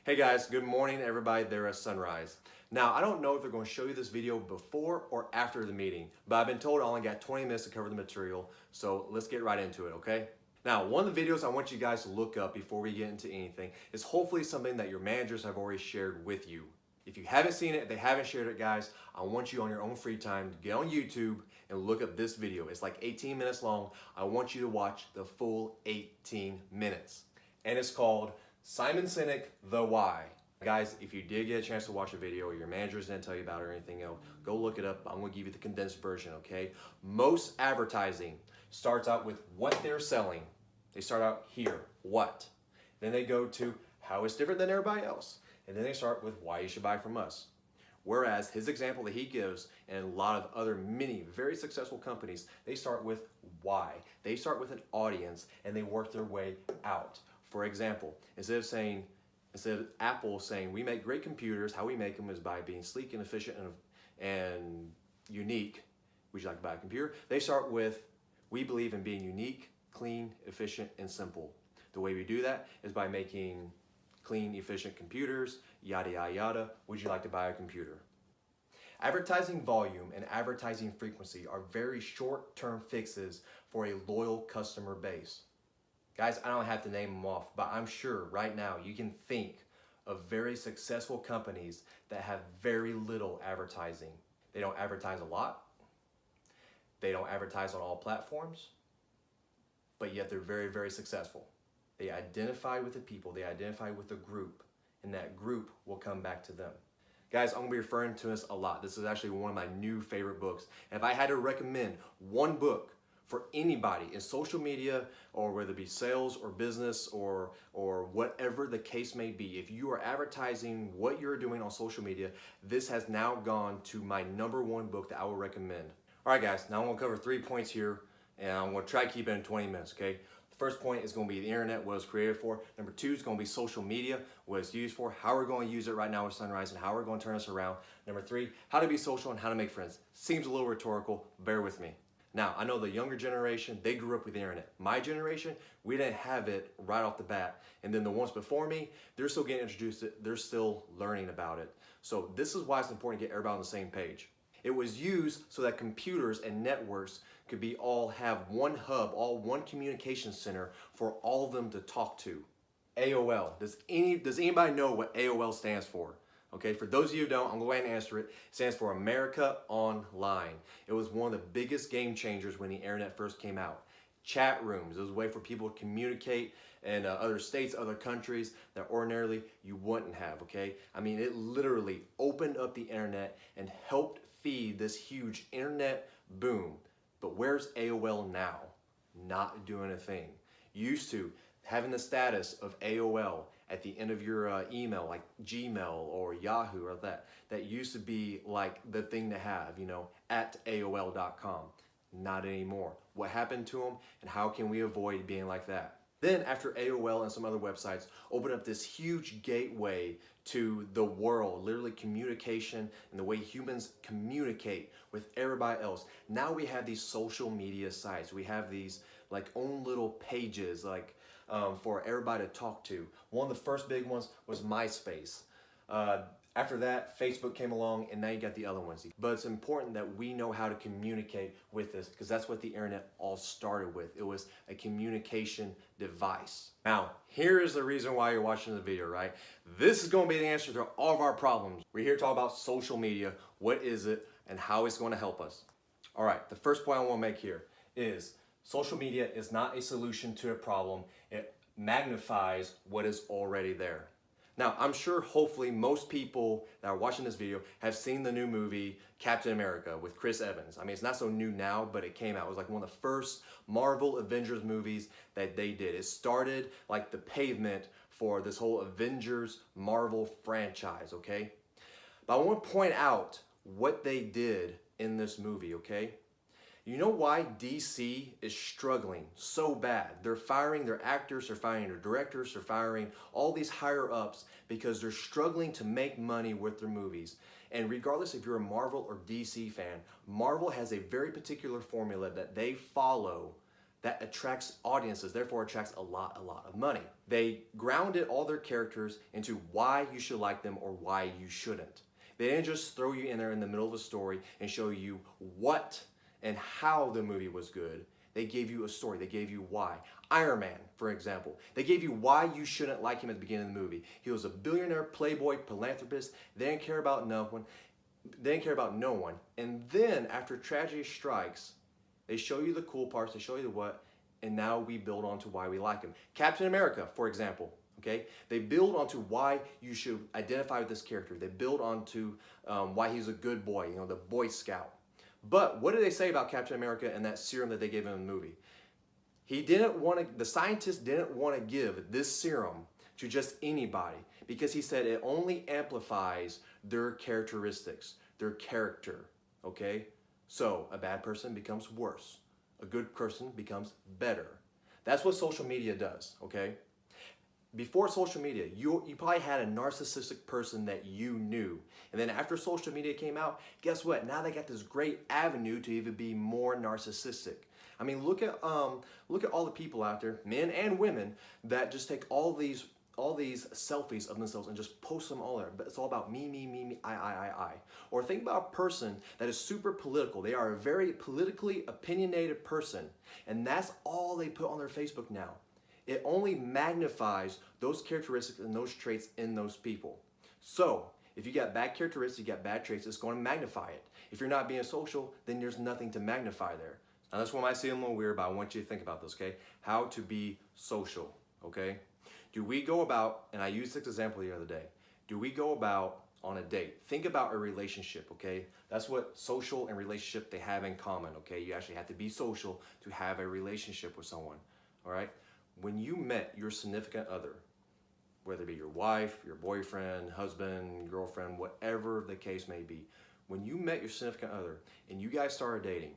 Hey guys, good morning everybody there at Sunrise. Now, I don't know if they're going to show you this video before or after the meeting, but I've been told I only got 20 minutes to cover the material, so let's get right into it, okay? Now, one of the videos I want you guys to look up before we get into anything is hopefully something that your managers have already shared with you. If you haven't seen it, if they haven't shared it, guys, I want you on your own free time to get on YouTube and look up this video. It's like 18 minutes long. I want you to watch the full 18 minutes. And it's called Simon Sinek, The Why. Guys, if you did get a chance to watch a video or your managers didn't tell you about it or anything else, go look it up. I'm going to give you the condensed version, okay? Most advertising starts out with what they're selling. They start out here, what? Then they go to how it's different than everybody else. And then they start with why you should buy from us. Whereas his example that he gives and a lot of other many very successful companies, they start with why. They start with an audience and they work their way out. For example, instead of Apple saying we make great computers, how we make them is by being sleek and efficient and unique. Would you like to buy a computer? They start with we believe in being unique, clean, efficient, and simple. The way we do that is by making clean, efficient computers, yada, yada, yada. Would you like to buy a computer? Advertising volume and advertising frequency are very short-term fixes for a loyal customer base. Guys, I don't have to name them off, but I'm sure right now you can think of very successful companies that have very little advertising. They don't advertise a lot. They don't advertise on all platforms, but yet they're very, very successful. They identify with the people, they identify with the group, and that group will come back to them. Guys, I'm gonna be referring to this a lot. This is actually one of my new favorite books. And if I had to recommend one book for anybody in social media, or whether it be sales or business or whatever the case may be, if you are advertising what you're doing on social media, this has now gone to my #1 book that I will recommend. All right, guys, now I'm gonna cover 3 points here, and I'm gonna try to keep it in 20 minutes, okay? The first point is going to be the internet, what it's created for. Number 2 is going to be social media, what it's used for, how we're going to use it right now with Sunrise, and how we're going to turn us around. Number 3, how to be social and how to make friends. Seems a little rhetorical, bear with me. Now, I know the younger generation, they grew up with the internet. My generation, we didn't have it right off the bat. And then the ones before me, they're still getting introduced to it, they're still learning about it. So this is why it's important to get everybody on the same page. It was used so that computers and networks could have one hub, one communication center for all of them to talk to. AOL. Does anybody know what AOL stands for? Okay, for those of you who don't, I'm going to go ahead and answer it. It stands for America Online. It was one of the biggest game changers when the internet first came out. Chat rooms. It was a way for people to communicate in other states, other countries that ordinarily you wouldn't have, okay? I mean, it literally opened up the internet and helped feed this huge internet boom. But where's AOL now? Not doing a thing. Used to having the status of AOL at the end of your email, like Gmail or Yahoo or that used to be like the thing to have, you know, at AOL.com. Not anymore. What happened to them and how can we avoid being like that? Then after AOL and some other websites opened up this huge gateway to the world, literally communication and the way humans communicate with everybody else. Now we have these social media sites. We have these like own little pages like for everybody to talk to. One of the first big ones was MySpace. After that, Facebook came along, and now you got the other ones. But it's important that we know how to communicate with this, because that's what the internet all started with. It was a communication device. Now, here is the reason why you're watching the video, right? This is going to be the answer to all of our problems. We're here to talk about social media. What is it, and how it's going to help us? All right, the first point I want to make here is social media is not a solution to a problem. It magnifies what is already there. Now, I'm sure hopefully most people that are watching this video have seen the new movie Captain America with Chris Evans. I mean, it's not so new now, but it came out. It was like one of the first Marvel Avengers movies that they did. It started like the pavement for this whole Avengers Marvel franchise, okay? But I want to point out what they did in this movie, okay? You know why DC is struggling so bad? They're firing their actors, they're firing their directors, they're firing all these higher ups because they're struggling to make money with their movies. And regardless if you're a Marvel or DC fan, Marvel has a very particular formula that they follow that attracts audiences, therefore attracts a lot of money. They grounded all their characters into why you should like them or why you shouldn't. They didn't just throw you in there in the middle of a story and show you what and how the movie was good. They gave you a story. They gave you why. Iron Man, for example. They gave you why you shouldn't like him at the beginning of the movie. He was a billionaire, playboy, philanthropist. They didn't care about no one. They didn't care about no one. And then after tragedy strikes, they show you the cool parts. They show you the what. And now we build on to why we like him. Captain America, for example. Okay, they build onto why you should identify with this character. They build onto why he's a good boy, you know, the Boy Scout. But what did they say about Captain America and that serum that they gave him in the movie? The scientists didn't want to give this serum to just anybody because he said it only amplifies their characteristics, their character, okay? So a bad person becomes worse. A good person becomes better. That's what social media does, okay? Before social media, you probably had a narcissistic person that you knew. And then after social media came out, guess what? Now they got this great avenue to even be more narcissistic. I mean, look at all the people out there, men and women, that just take all these selfies of themselves and just post them all there. But it's all about me, I. Or think about a person that is super political. They are a very politically opinionated person. And that's all they put on their Facebook now. It only magnifies those characteristics and those traits in those people. So if you got bad characteristics, you got bad traits, it's going to magnify it. If you're not being social, then there's nothing to magnify there. Now this one might seem a little weird, but I want you to think about this, okay? How to be social, okay? Do we go about, and I used this example the other day, do we go about on a date? Think about a relationship, okay? That's what social and relationship they have in common, okay? You actually have to be social to have a relationship with someone, all right? When you met your significant other, whether it be your wife, your boyfriend, husband, girlfriend, whatever the case may be, when you met your significant other and you guys started dating,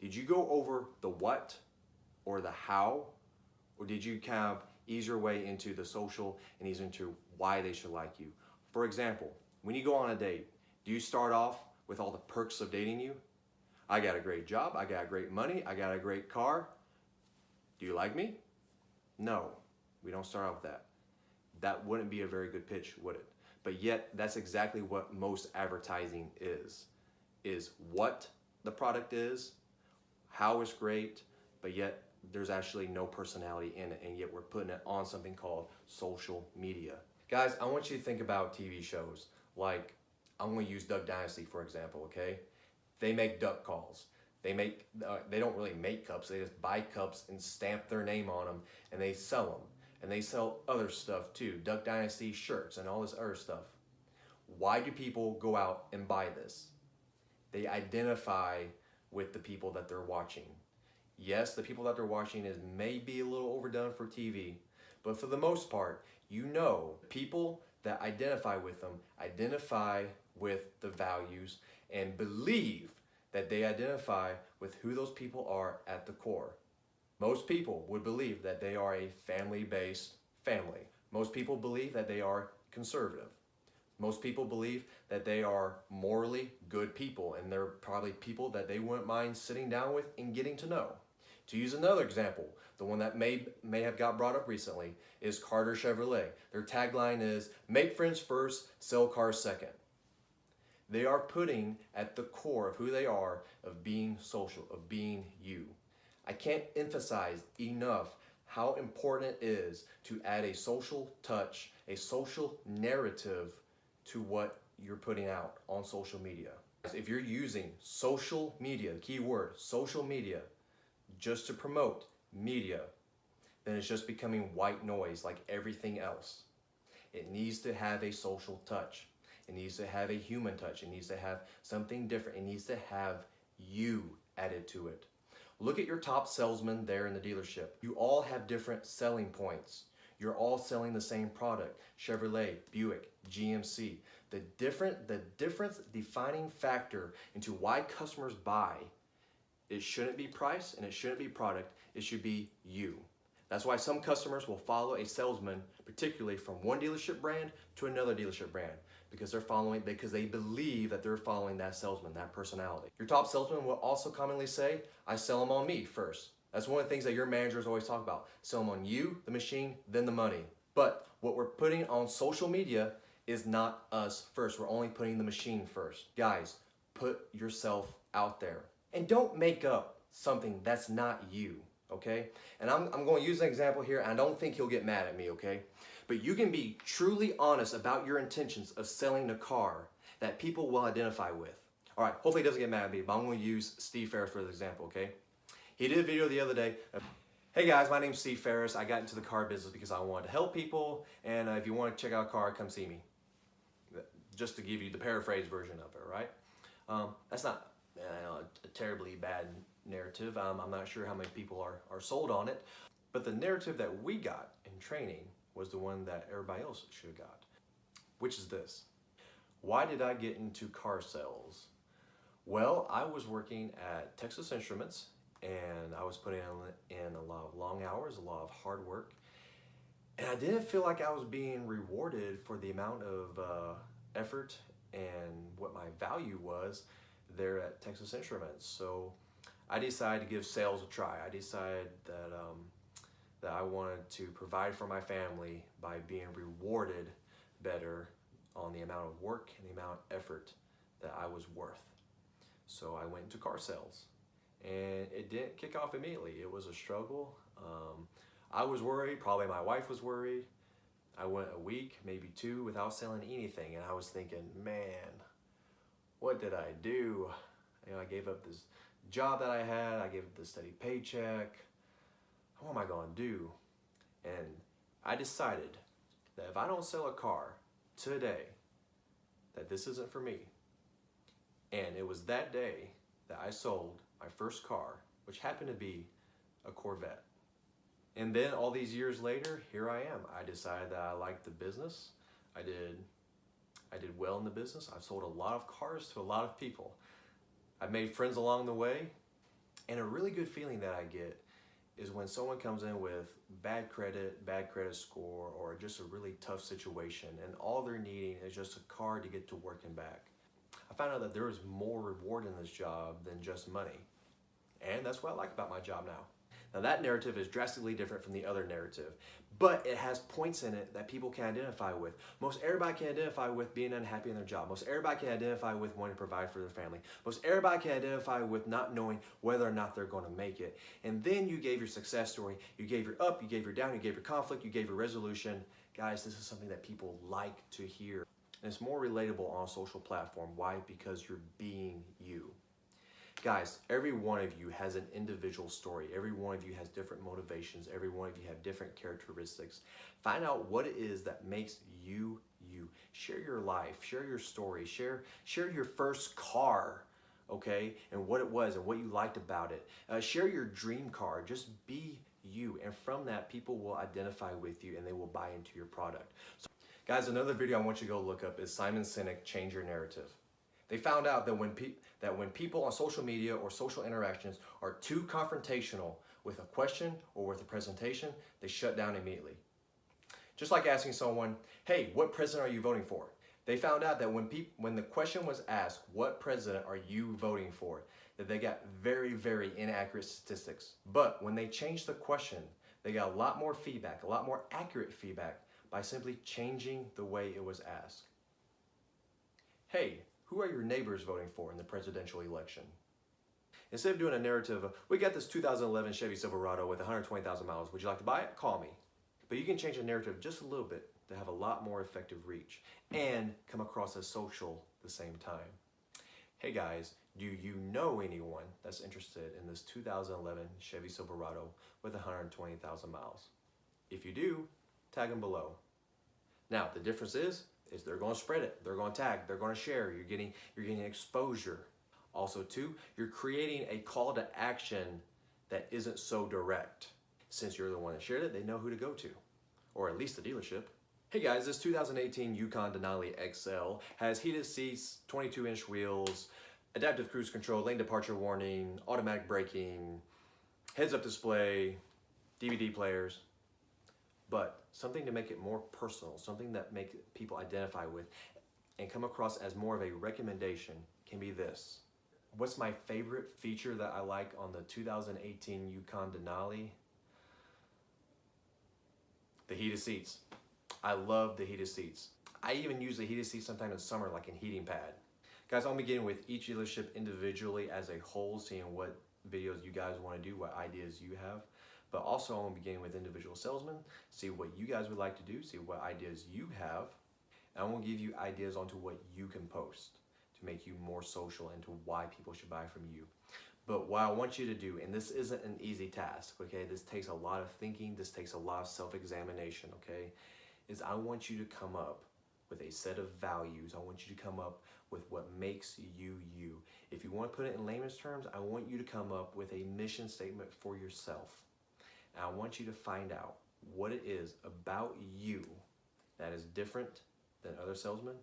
did you go over the what or the how, or did you kind of ease your way into the social and ease into why they should like you? For example, when you go on a date, do you start off with all the perks of dating you? I got a great job, I got great money, I got a great car. Do you like me? No, we don't start out with that. That wouldn't be a very good pitch, would it? But yet, that's exactly what most advertising is what the product is, how it's great, but yet there's actually no personality in it, and yet we're putting it on something called social media. Guys, I want you to think about TV shows. Like, I'm gonna use Duck Dynasty, for example, okay? They make duck calls. They don't really make cups, they just buy cups and stamp their name on them and they sell them. And they sell other stuff too, Duck Dynasty shirts and all this other stuff. Why do people go out and buy this? They identify with the people that they're watching. Yes, the people that they're watching is maybe a little overdone for TV, but for the most part, you know, people that identify with them identify with the values and believe that they identify with who those people are at the core. Most people would believe that they are a family-based family. Most people believe that they are conservative. Most people believe that they are morally good people, and they're probably people that they wouldn't mind sitting down with and getting to know. To use another example, the one that may have got brought up recently is Carter Chevrolet. Their tagline is, make friends first, sell cars second. They are putting at the core of who they are, of being social, of being you. I can't emphasize enough how important it is to add a social touch, a social narrative to what you're putting out on social media. If you're using social media, the key word, social media, just to promote media, then it's just becoming white noise like everything else. It needs to have a social touch. It needs to have a human touch. It needs to have something different. It needs to have you added to it. Look at your top salesman there in the dealership. You all have different selling points. You're all selling the same product. Chevrolet, Buick, GMC. The difference defining factor into why customers buy, it shouldn't be price and it shouldn't be product. It should be you. That's why some customers will follow a salesman, particularly from one dealership brand to another dealership brand, because they believe that they're following that salesman, that personality. Your top salesman will also commonly say, I sell them on me first. That's one of the things that your managers always talk about. Sell them on you, the machine, then the money. But what we're putting on social media is not us first. We're only putting the machine first. Guys, put yourself out there. And don't make up something that's not you, okay? And I'm going to use an example here, and I don't think he'll get mad at me, okay? But you can be truly honest about your intentions of selling a car that people will identify with. All right, hopefully he doesn't get mad at me, but I'm going to use Steve Ferris for the example, okay? He did a video the other day. Hey guys, my name's Steve Ferris. I got into the car business because I wanted to help people, and if you want to check out a car, come see me. Just to give you the paraphrase version of it, right? That's not a terribly bad narrative. I'm not sure how many people are sold on it, but the narrative that we got in training was the one that everybody else should have got, which is this. Why did I get into car sales? Well, I was working at Texas Instruments, and I was putting in a lot of long hours, a lot of hard work, and I didn't feel like I was being rewarded for the amount of effort and what my value was there at Texas Instruments. So I decided to give sales a try. I decided that that I wanted to provide for my family by being rewarded better on the amount of work and the amount of effort that I was worth. So I went into car sales. And it didn't kick off immediately. It was a struggle. I was worried, probably my wife was worried. I went a week, maybe two, without selling anything, and I was thinking, man, what did I do? You know, I gave up this job that I had, I gave up this steady paycheck. What am I gonna do? And I decided that if I don't sell a car today, that this isn't for me. And it was that day that I sold my first car, which happened to be a Corvette. And then all these years later, here I am. I decided that I liked the business. I did well in the business. I've sold a lot of cars to a lot of people. I've made friends along the way. And a really good feeling that I get is when someone comes in with bad credit score, or just a really tough situation, and all they're needing is just a car to get to work and back. I found out that there is more reward in this job than just money. And that's what I like about my job now. Now that narrative is drastically different from the other narrative, but it has points in it that people can identify with. Most everybody can identify with being unhappy in their job. Most everybody can identify with wanting to provide for their family. Most everybody can identify with not knowing whether or not they're going to make it. And then you gave your success story. You gave your up, you gave your down, you gave your conflict, you gave your resolution. Guys, this is something that people like to hear. And it's more relatable on a social platform. Why? Because you're being you. Guys, every one of you has an individual story. Every one of you has different motivations. Every one of you have different characteristics. Find out what it is that makes you you. Share your life, share your story, share your first car, okay, and what it was and what you liked about it. Share your dream car. Just be you, and from that, people will identify with you and they will buy into your product. So, guys, another video I want you to go look up is Simon Sinek, Change Your Narrative. They found out that when people on social media or social interactions are too confrontational with a question or with a presentation, they shut down immediately. Just like asking someone, hey, what president are you voting for? They found out that when the question was asked, what president are you voting for, that they got very, very inaccurate statistics. But when they changed the question, they got a lot more feedback, a lot more accurate feedback by simply changing the way it was asked. Hey, who are your neighbors voting for in the presidential election? Instead of doing a narrative of, we got this 2011 Chevy Silverado with 120,000 miles, would you like to buy it? Call me. But you can change the narrative just a little bit to have a lot more effective reach and come across as social at the same time. Hey guys, do you know anyone that's interested in this 2011 Chevy Silverado with 120,000 miles? If you do, tag them below. Now, the difference is they're going to spread it, they're going to tag, they're going to share, you're getting exposure. Also too, you're creating a call to action that isn't so direct. Since you're the one that shared it, they know who to go to, or at least the dealership. Hey guys, this 2018 Yukon Denali XL has heated seats, 22-inch wheels, adaptive cruise control, lane departure warning, automatic braking, heads-up display, DVD players. But something to make it more personal, something that make people identify with and come across as more of a recommendation can be this. What's my favorite feature that I like on the 2018 Yukon Denali? The heated seats. I love the heated seats. I even use the heated seats sometimes in summer, like in heating pad. Guys, I'll be getting with each dealership individually as a whole, seeing what videos you guys want to do, what ideas you have. But also I'm beginning with individual salesmen, see what you guys would like to do, see what ideas you have. And I'm gonna give you ideas onto what you can post to make you more social and to why people should buy from you. But what I want you to do, and this isn't an easy task, okay? This takes a lot of thinking, this takes a lot of self-examination, okay? Is I want you to come up with a set of values. I want you to come up with what makes you you. If you want to put it in layman's terms, I want you to come up with a mission statement for yourself. And I want you to find out what it is about you that is different than other salesmen.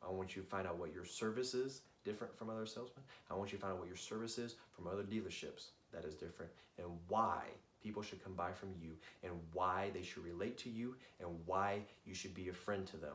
I want you to find out what your service is different from other salesmen. I want you to find out what your service is from other dealerships that is different, and why people should come buy from you, and why they should relate to you, and why you should be a friend to them.